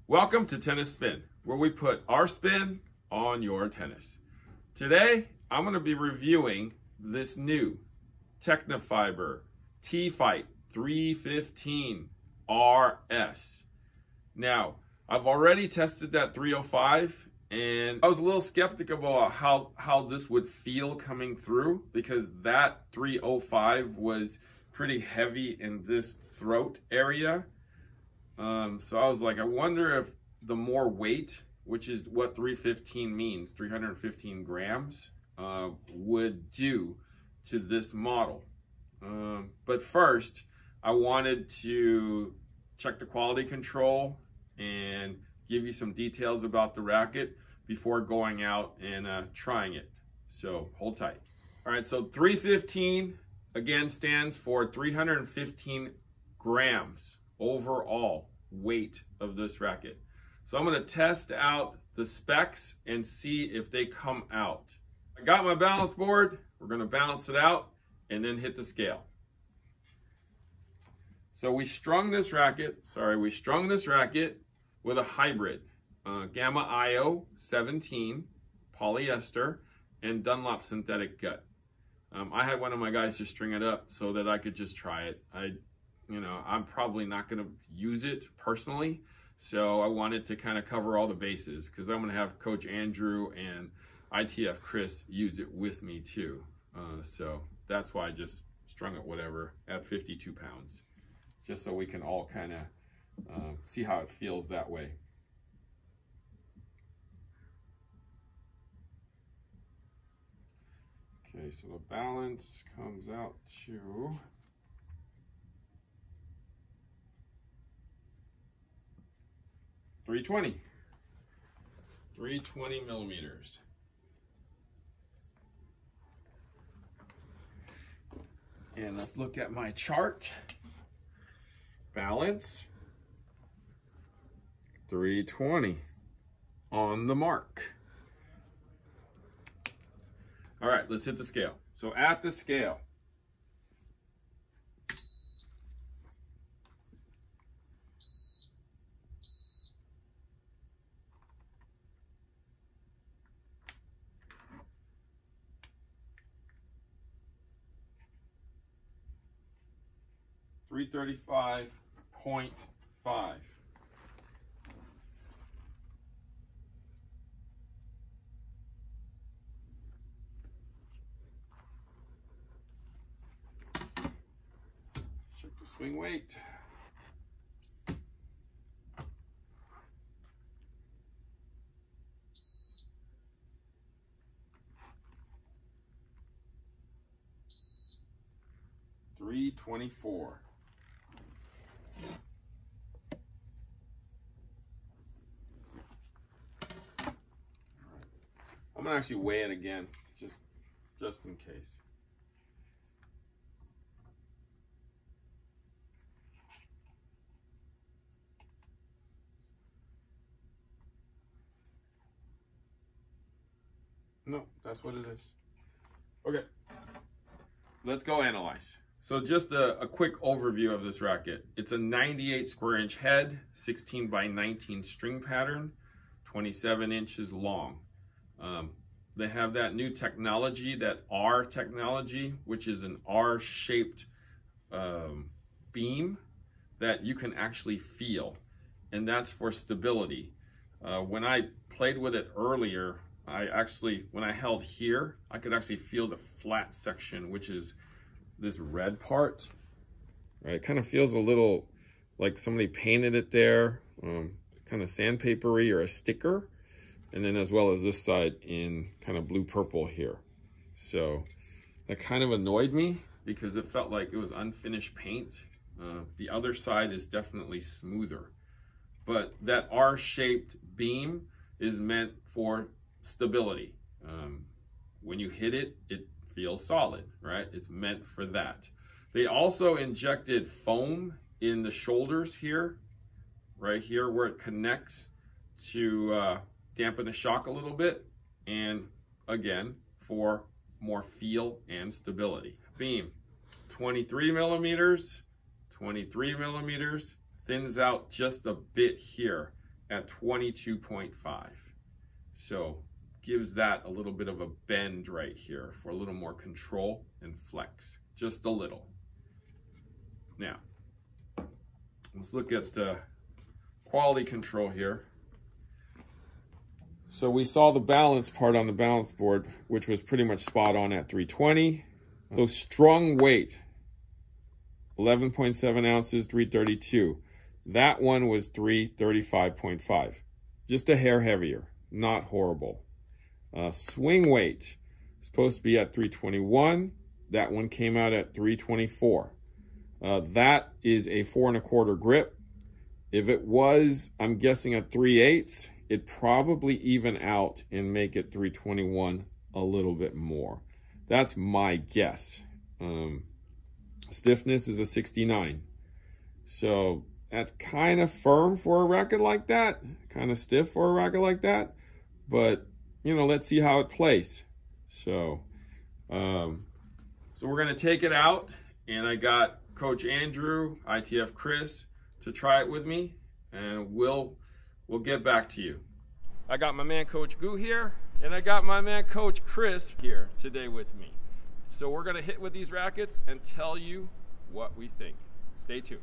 Welcome to Tennis Spin, where we put our spin on your tennis. Today, I'm going to be reviewing this new Tecnifibre T-Fight 315 RS. Now, I've already tested that 305, and I was a little skeptical about how this would feel coming through, because that 305 was pretty heavy in this throat area. So I was like, I wonder if the more weight, which is what 315 means, 315 grams, would do to this model. But first, I wanted to check the quality control and give you some details about the racket before going out and trying it. So hold tight. All right, so 315 again stands for 315 grams overall weight of this racket. So I'm going to test out the specs and see if they come out. I got my balance board. We're going to balance it out and then hit the scale. So we strung this racket with a hybrid, Gamma IO 17 polyester and Dunlop synthetic gut. I had one of my guys just string it up so that I could just try it. I'm probably not going to use it personally, so I wanted to kind of cover all the bases, because I'm going to have Coach Andrew and ITF Chris use it with me too. So that's why I just strung it whatever at 52 pounds, just so we can all kind of see how it feels that way. Okay, so the balance comes out to 320 millimeters. And let's look at my chart. Balance, 320 on the mark. All right, let's hit the scale. So at the scale, .335.5. Check the swing weight. .324. I'm gonna actually weigh it again, just in case. No, that's what it is. Okay, let's go analyze. So just a quick overview of this racket. It's a 98 square inch head, 16 by 19 string pattern, 27 inches long. They have that new technology, that R technology, which is an R-shaped beam that you can actually feel, and that's for stability. When I played with it earlier, when I held here, I could actually feel the flat section, which is this red part. Right? It kind of feels a little like somebody painted it there, kind of sandpapery or a sticker. And then as well as this side in kind of blue purple here. So that kind of annoyed me because it felt like it was unfinished paint. The other side is definitely smoother. But that R-shaped beam is meant for stability. When you hit it, it feels solid, right? It's meant for that. They also injected foam in the shoulders here, right here where it connects to dampen the shock a little bit, and again for more feel and stability. Beam, 23 millimeters, thins out just a bit here, at 22.5. So gives that a little bit of a bend right here for a little more control and flex, just a little. Now, let's look at the quality control here. So we saw the balance part on the balance board, which was pretty much spot on at 320. So strung weight, 11.7 ounces, 332. That one was 335.5. Just a hair heavier, not horrible. Swing weight, supposed to be at 321. That one came out at 324. That is a 4 1/4 grip. If it was, I'm guessing at 3/8, it'd probably even out and make it 321 a little bit more. That's my guess. Stiffness is a 69. So that's kind of firm for a racket like that, kind of stiff for a racket like that. But, you know, let's see how it plays. So, so we're going to take it out, and I got Coach Andrew, ITF Chris, to try it with me, and we'll get back to you. I got my man Coach Gu here, and I got my man Coach Chris here today with me. So we're gonna hit with these rackets and tell you what we think. Stay tuned.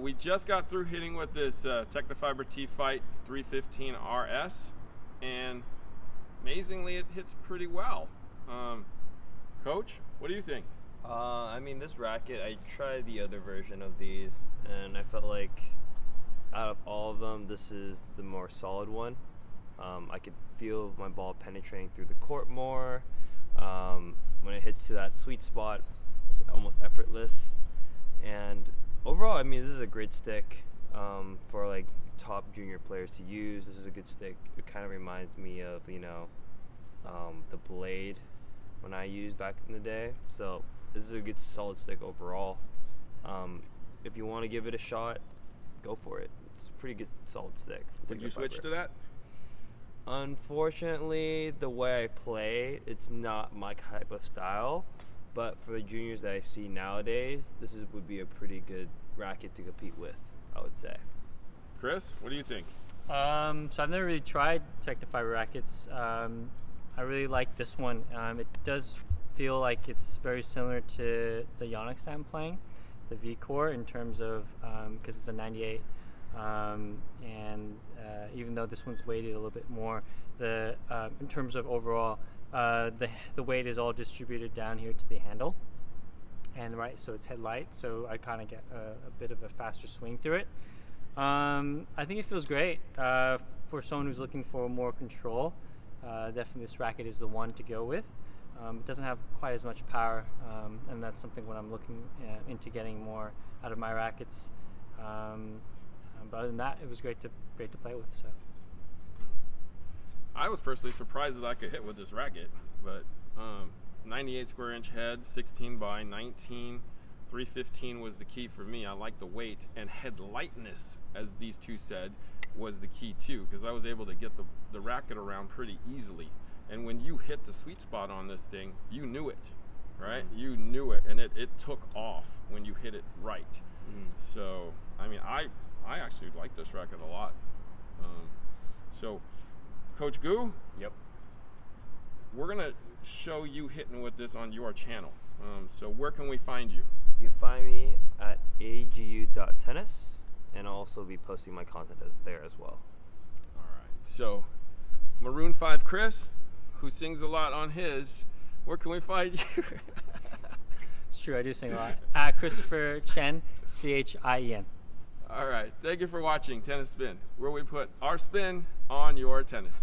We just got through hitting with this Tecnifibre T-Fight 315 RS, and amazingly it hits pretty well. Coach, what do you think? I mean, this racket, I tried the other version of these, and I felt like out of all of them, this is the more solid one. I could feel my ball penetrating through the court more. When it hits to that sweet spot, it's almost effortless. And overall, I mean, this is a great stick for like top junior players to use. This is a good stick. It kind of reminds me of, you know, the Blade when I used back in the day. So this is a good solid stick overall. If you want to give it a shot, go for it. It's a pretty good solid stick. Would you switch to that? Unfortunately, the way I play, it's not my type of style. But for the juniors that I see nowadays, this would be a pretty good racket to compete with, I would say. Chris, what do you think? So I've never really tried Tecnifibre rackets. I really like this one. It does feel like it's very similar to the Yonex I'm playing, the V-Core, in terms of, because it's a 98. Even though this one's weighted a little bit more, in terms of overall, the weight is all distributed down here to the handle, and so it's head light, so I kind of get a bit of a faster swing through it. I think it feels great for someone who's looking for more control. Definitely this racket is the one to go with. It doesn't have quite as much power, and that's something when I'm looking into getting more out of my rackets. But other than that, it was great to play with. So I was personally surprised that I could hit with this racket, but 98 square inch head, 16 by 19, 315 was the key for me. I like the weight, and head lightness, as these two said, was the key too, because I was able to get the racket around pretty easily. And when you hit the sweet spot on this thing, you knew it, right? You knew it, and it took off when you hit it right. So, I mean, I actually like this racket a lot. So, Coach Gu? Yep. We're gonna show you hitting with this on your channel. So where can we find you? You can find me at agu.tennis, and I'll also be posting my content there as well. All right. So, Maroon 5 Chris, who sings a lot on his, where can we find you? It's true, I do sing a lot. Christopher Chien, Chien. All right. Thank you for watching Tennis Spin, where we put our spin on your tennis.